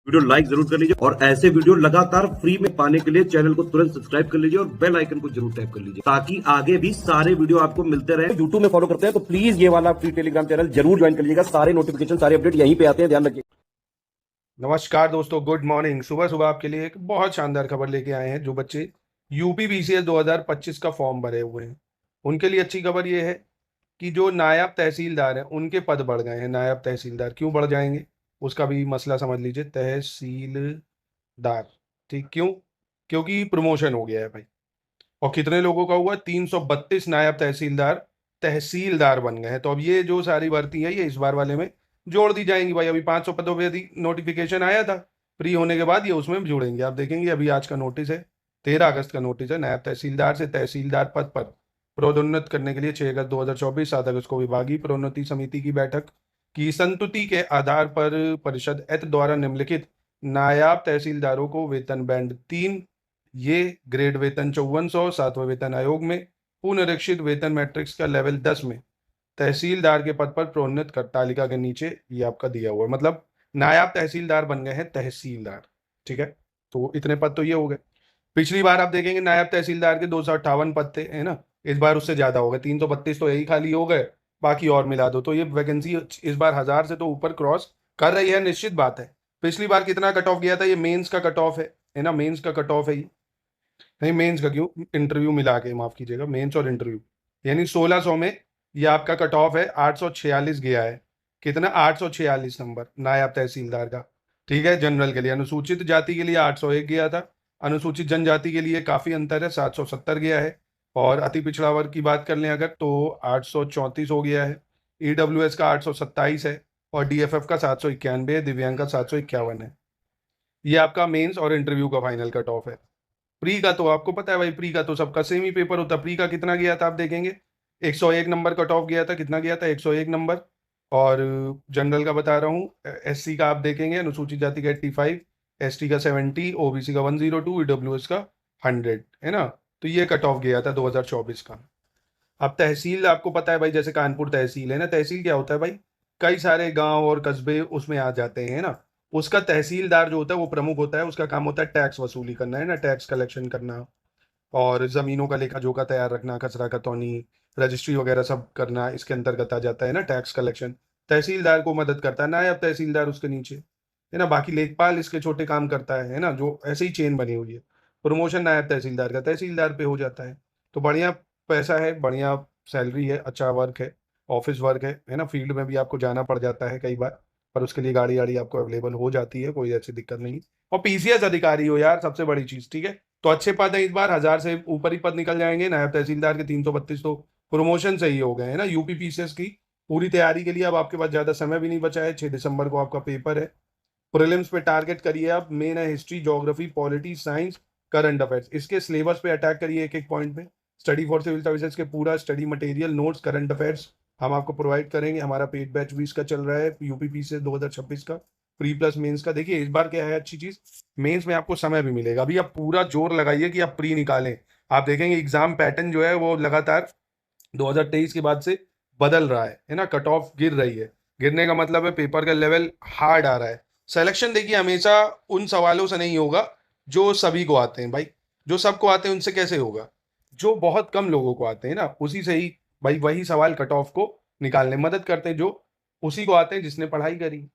Video like जरूर कर लीजिए और ऐसे वीडियो लगातार फ्री में पाने के लिए चैनल को तुरंत सब्सक्राइब कर लीजिए और बेल आइकन को जरूर टैप कर लीजिए ताकि आगे भी सारे वीडियो आपको मिलते रहे। यूट्यूब में फॉलो करते हैं तो प्लीज ये वाला फ्री टेलीग्राम चैनल जरूर ज्वाइन कर लीजिएगा। सारे नोटिफिकेशन सारे अपडेट यहीं पे आते हैं, ध्यान रखिए। नमस्कार दोस्तों, गुड मॉर्निंग। सुबह सुबह आपके लिए एक बहुत शानदार खबर लेके आए हैं। जो बच्चे यूपी बीसीएस 2025 का फॉर्म भरे हुए हैं उनके लिए अच्छी खबर ये है कि जो नायब तहसीलदार हैं उनके पद बढ़ गए हैं। नायब तहसीलदार क्यों बढ़ जाएंगे उसका भी मसला समझ लीजिए। तहसीलदार, ठीक, क्यों? क्योंकि प्रमोशन हो गया है भाई। और कितने लोगों का हुआ? 332 नायब तहसीलदार तहसीलदार बन गए हैं। तो अब ये जो सारी भर्ती है ये इस बार वाले में जोड़ दी जाएंगी भाई। अभी 500 पदों पे यदि नोटिफिकेशन आया था, फ्री होने के बाद ये उसमें जुड़ेंगे। आप देखेंगे अभी आज का नोटिस है, 13 अगस्त का नोटिस है। नायब तहसीलदार से तहसीलदार पद पर प्रोन्नत करने के लिए 6 अगस्त 2024, 7 अगस्त को विभागीय प्रोन्नति समिति की बैठक की संतुति के आधार पर परिषद एत द्वारा निम्नलिखित नायब तहसीलदारों को वेतन बैंड 3, ये ग्रेड वेतन 5400, 7वें वेतन आयोग में पुनरीक्षित वेतन मैट्रिक्स का लेवल 10 में तहसीलदार के पद पर प्रोन्नत कर तालिका के नीचे ये आपका दिया हुआ है। मतलब नायब तहसीलदार बन गए हैं तहसीलदार, ठीक है। तो इतने पद तो ये हो गए। पिछली बार आप देखेंगे नायब तहसीलदार के 258 पद थे, है ना। इस बार उससे ज्यादा हो गए, 332 तो यही खाली हो गए, बाकी और मिला दो तो ये वैकेंसी इस बार 1000 से तो ऊपर क्रॉस कर रही है, निश्चित बात है। पिछली बार कितना कट ऑफ गया था? ये मेंस का कट ऑफ है ना, मेंस का कट ऑफ है ये। नहीं, मेंस का क्यों, इंटरव्यू मिला के, माफ कीजिएगा, मेंस और इंटरव्यू, यानी 1600 में ये आपका कट ऑफ है। 846 गया है। कितना? 846 नंबर नायब तहसीलदार का, ठीक है। जनरल के लिए, अनुसूचित जाति के लिए 801 गया था। अनुसूचित जनजाति के लिए काफी अंतर है, 770 गया है। और अति पिछड़ा वर्ग की बात कर लें अगर तो 834 हो गया है। ईडब्ल्यूएस का 827 है और डीएफएफ का 791 है, दिव्यांग का 751 है। ये आपका मेंस और इंटरव्यू का फाइनल कट ऑफ है। प्री का तो आपको पता है भाई, प्री का तो सबका सेम ही पेपर होता है। प्री का कितना गया था आप देखेंगे, 101 नंबर कट ऑफ गया था। कितना गया था? 101 नंबर। और जनरल का बता रहा हूँ, एससी का आप देखेंगे, अनुसूचित जाति का 85, एसटी का 70, ओबीसी का 102, ईडब्ल्यूएस का 100, है ना। तो ये कट ऑफ गया था 2024 का। अब तहसील आपको पता है भाई, जैसे कानपुर तहसील है ना, तहसील क्या होता है भाई, कई सारे गांव और कस्बे उसमें आ जाते हैं ना। उसका तहसीलदार जो होता है वो प्रमुख होता है, उसका काम होता है टैक्स वसूली करना, है ना, टैक्स कलेक्शन करना और जमीनों का लेखा जोखा तैयार रखना, कचरा कतौनी, रजिस्ट्री वगैरह सब करना, इसके अंतर्गत आ जाता है ना टैक्स कलेक्शन। तहसीलदार को मदद करता है, नायब तहसीलदार उसके नीचे, है ना। बाकी लेखपाल इसके छोटे काम करता है ना, जो ऐसे ही चेन बनी हुई है। प्रमोशन नायब तहसीलदार का तहसीलदार पे हो जाता है। तो बढ़िया पैसा है, बढ़िया सैलरी है, अच्छा वर्क है, ऑफिस वर्क है ना। फील्ड में भी आपको जाना पड़ जाता है कई बार, पर उसके लिए गाड़ी गाड़ी आपको अवेलेबल हो जाती है, कोई ऐसी दिक्कत नहीं। और पीसीएस अधिकारी हो यार, सबसे बड़ी चीज, ठीक है। तो अच्छे पद है, इस बार 1000 से ऊपर ही पद निकल जाएंगे। नायब तहसीलदार के 332 तो प्रमोशन से ही हो गए, है ना। यूपी पीसीएस की पूरी तैयारी के लिए अब आपके पास ज्यादा समय भी नहीं बचा है। 6 दिसंबर को आपका पेपर है। प्रीलिम्स पे टारगेट करिए आप, मेन है history, geography, polity, science, current affairs. इसके सिलेबस पे अटैक करिए एक एक पॉइंट पे। स्टडी फॉर सिविल सर्विसेज के पूरा study material, notes, current affairs हम आपको प्रोवाइड करेंगे। हमारा पेड बैच भी इसका चल रहा है, यूपीपी से 2026 का प्री प्लस मेंस का। देखिए इस बार क्या है अच्छी चीज, मेंस में आपको समय भी मिलेगा। अभी आप पूरा जोर लगाइए कि आप प्री निकालें। आप देखेंगे एग्जाम पैटर्न जो है वो लगातार 2023 के बाद से बदल रहा है ना। कट ऑफ गिर रही है, गिरने का मतलब है पेपर का लेवल हार्ड आ रहा है। सिलेक्शन देखिए हमेशा उन सवालों से नहीं होगा जो सभी को आते हैं भाई। जो सबको आते हैं उनसे कैसे होगा? जो बहुत कम लोगों को आते हैं ना उसी से ही भाई वही सवाल कट ऑफ को निकालने में मदद करते हैं, जो उसी को आते हैं जिसने पढ़ाई करी।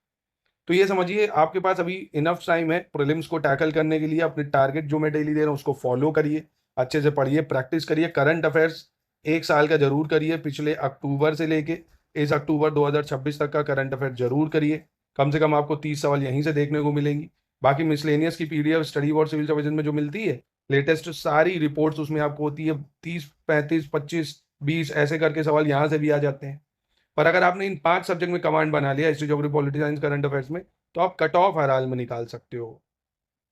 तो ये समझिए आपके पास अभी इनफ टाइम है प्रीलिम्स को टैकल करने के लिए। अपने टारगेट जो मैं डेली दे रहा हूँ उसको फॉलो करिए, अच्छे से पढ़िए, प्रैक्टिस करिए। करंट अफेयर्स एक साल का जरूर करिए, पिछले अक्टूबर से लेके इस अक्टूबर 2026 तक का करंट अफेयर जरूर करिए। कम से कम आपको 30 सवाल यहीं से देखने को मिलेंगी। बाकी मिसलेनियस की PDF study for civil services में जो मिलती है लेटेस्ट सारी रिपोर्ट्स उसमें आपको होती है। 30, 35, 25, 20 ऐसे करके सवाल यहाँ से भी आ जाते हैं। पर अगर आपने इन 5 सब्जेक्ट में कमांड बना लिया, history, geography, politics, science, current affairs में, तो आप कट ऑफ हर हाल में निकाल सकते हो,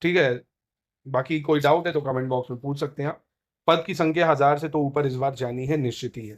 ठीक है। बाकी कोई डाउट है तो कमेंट बॉक्स में पूछ सकते हैं आप। पद की संख्या 1000 से तो ऊपर इस बार जानी है, निश्चित ही है।